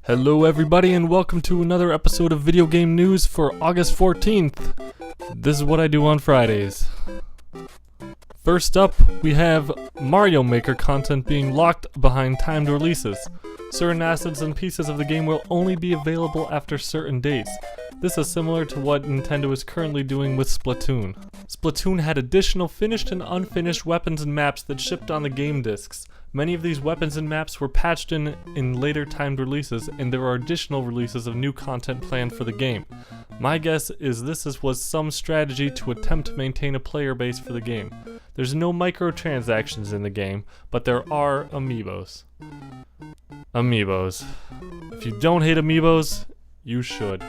Hello everybody and welcome to another episode of Video Game News for August 14th. This is what I do on Fridays. First up, we have Mario Maker content being locked behind timed releases. Certain assets and pieces of the game will only be available after certain dates. This is similar to what Nintendo is currently doing with Splatoon. Splatoon had additional finished and unfinished weapons and maps that shipped on the game discs. Many of these weapons and maps were patched in later timed releases, and there are additional releases of new content planned for the game. My guess is this was some strategy to attempt to maintain a player base for the game. There's no microtransactions in the game, but there are Amiibos. Amiibos. If you don't hate Amiibos, you should.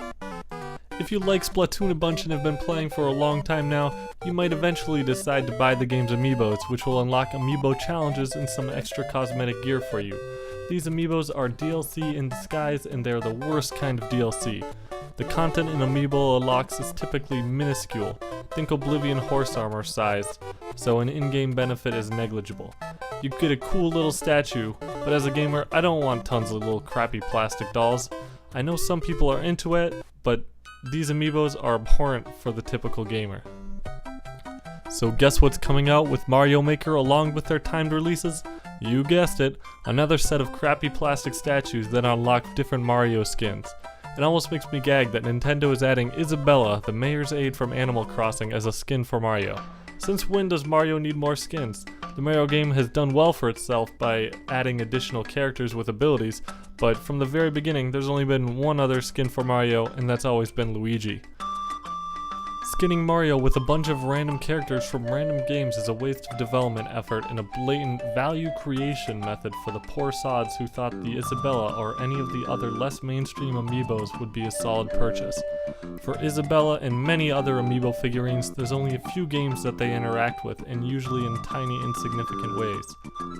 If you like Splatoon a bunch and have been playing for a long time now, you might eventually decide to buy the game's Amiibos, which will unlock Amiibo challenges and some extra cosmetic gear for you. These Amiibos are DLC in disguise, and they're the worst kind of DLC. The content in Amiibo unlocks is typically minuscule, think Oblivion horse armor sized, so an in-game benefit is negligible. You get a cool little statue, but as a gamer, I don't want tons of little crappy plastic dolls. I know some people are into it, but these Amiibos are abhorrent for the typical gamer. So guess what's coming out with Mario Maker along with their timed releases? You guessed it, another set of crappy plastic statues that unlock different Mario skins. It almost makes me gag that Nintendo is adding Isabella, the mayor's aide from Animal Crossing, as a skin for Mario. Since when does Mario need more skins? The Mario game has done well for itself by adding additional characters with abilities, but from the very beginning there's only been one other skin for Mario, and that's always been Luigi. Skinning Mario with a bunch of random characters from random games is a waste of development effort and a blatant value creation method for the poor sods who thought the Isabella or any of the other less mainstream Amiibos would be a solid purchase. For Isabella and many other Amiibo figurines, there's only a few games that they interact with, and usually in tiny insignificant ways.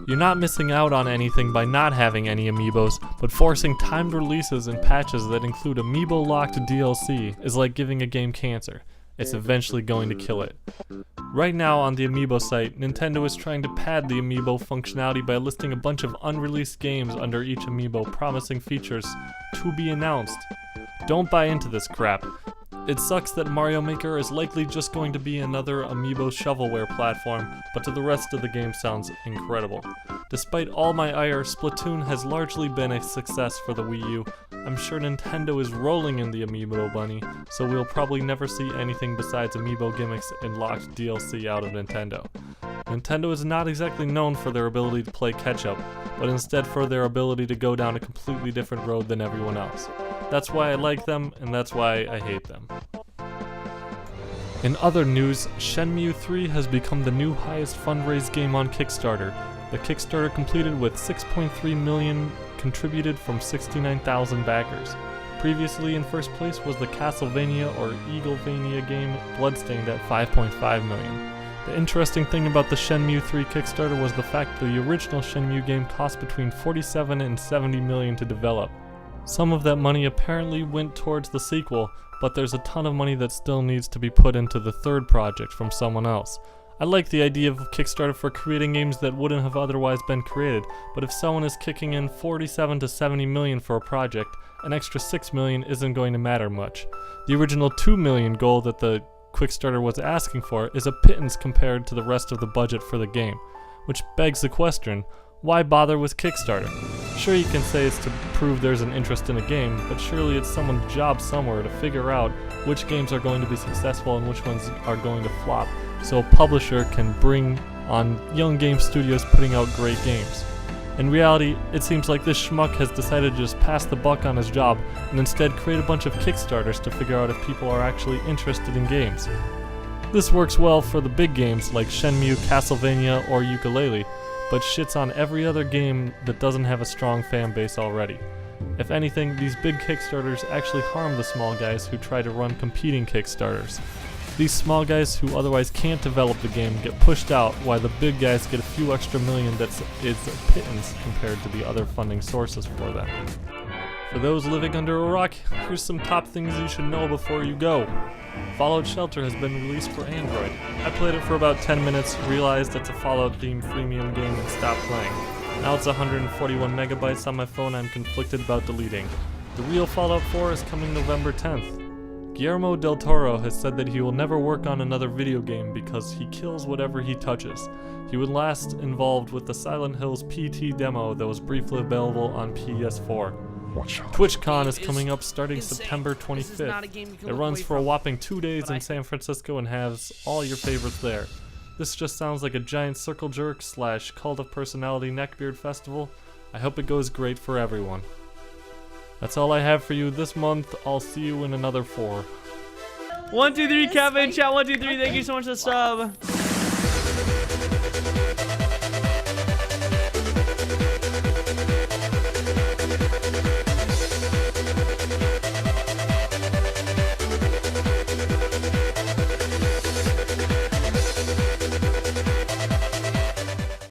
You're not missing out on anything by not having any Amiibos, but forcing timed releases and patches that include Amiibo-locked DLC is like giving a game cancer. It's eventually going to kill it. Right now on the Amiibo site, Nintendo is trying to pad the Amiibo functionality by listing a bunch of unreleased games under each Amiibo, promising features to be announced. Don't buy into this crap. It sucks that Mario Maker is likely just going to be another Amiibo shovelware platform, but to the rest of the game sounds incredible. Despite all my ire, Splatoon has largely been a success for the Wii U. I'm sure Nintendo is rolling in the Amiibo bunny, so we'll probably never see anything besides Amiibo gimmicks and locked DLC out of Nintendo. Nintendo is not exactly known for their ability to play catch-up, but instead for their ability to go down a completely different road than everyone else. That's why I like them, and that's why I hate them. In other news, Shenmue III has become the new highest fundraised game on Kickstarter. The Kickstarter completed with $6.3 million contributed from 69,000 backers. Previously in first place was the Castlevania or Eaglevania game Bloodstained at $5.5 million. The interesting thing about the Shenmue III Kickstarter was the fact the original Shenmue game cost between $47 and $70 million to develop. Some of that money apparently went towards the sequel, but there's a ton of money that still needs to be put into the third project from someone else. I like the idea of Kickstarter for creating games that wouldn't have otherwise been created, but if someone is kicking in $47 to $70 million for a project, an extra $6 million isn't going to matter much. The original $2 million goal that the Kickstarter was asking for is a pittance compared to the rest of the budget for the game, which begs the question, why bother with Kickstarter? Sure, you can say it's to prove there's an interest in a game, but surely it's someone's job somewhere to figure out which games are going to be successful and which ones are going to flop, so a publisher can bring on young game studios putting out great games. In reality, it seems like this schmuck has decided to just pass the buck on his job and instead create a bunch of Kickstarters to figure out if people are actually interested in games. This works well for the big games like Shenmue, Castlevania, or Yooka-Laylee, but shits on every other game that doesn't have a strong fan base already. If anything, these big Kickstarters actually harm the small guys who try to run competing Kickstarters. These small guys who otherwise can't develop the game get pushed out, while the big guys get a few extra million that is a pittance compared to the other funding sources for them. For those living under a rock, here's some top things you should know before you go. Fallout Shelter has been released for Android. I played it for about 10 minutes, realized it's a Fallout themed freemium game and stopped playing. Now it's 141 megabytes on my phone. I'm conflicted about deleting. The real Fallout 4 is coming November 10th. Guillermo del Toro has said that he will never work on another video game because he kills whatever he touches. He was last involved with the Silent Hills PT demo that was briefly available on PS4. Twitchcon is coming up starting September 25th. It runs for a whopping 2 days in San Francisco and has all your favorites there. This just sounds like a giant circle jerk / cult of personality neckbeard festival. I hope it goes great for everyone. That's all I have for you this month. I'll see you in another 4. 1, 2, 3, Kevin, chat 1, 2, 3, thank you so much for the sub.